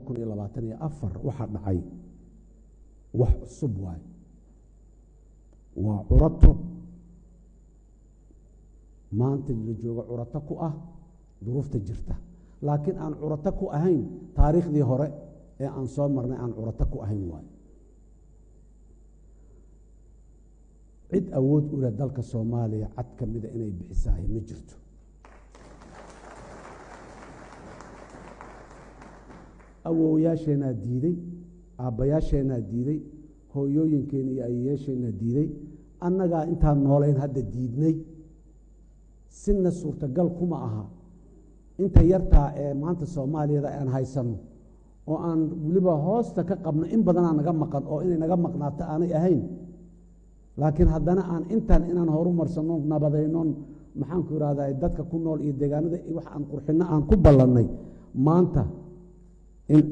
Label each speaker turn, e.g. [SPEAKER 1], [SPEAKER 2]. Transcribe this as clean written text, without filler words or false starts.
[SPEAKER 1] 2024 waxa dhacay wax cusub waay waa curato maanta la joogo curato ku ah duruufta jirta laakiin aan curato ku ahayn taariikhdii hore ee aan soo marnay aan curato ku ahayn waay cid awood u leh dalka Soomaaliya cad kamida inay bixisahay ma jirto awooyaasheena diiday aabayaasheena diiday hooyooyinkeena iyo ayeesheena diiday annaga intaan nooleyn hadda diidnay sinna suurtagal kuma aha inta yartaa ee maanta Soomaaliyada aan haysano oo aan waliba hoosta ka qabno in badan aan naga maqan oo inay naga maqnaato aanay ahayn laakiin haddana aan inaan horumarsano nabadayno maxaan ku raadaay dadka ku nool iyo deegaanada wax aan qurxino aan ku ballanay maanta in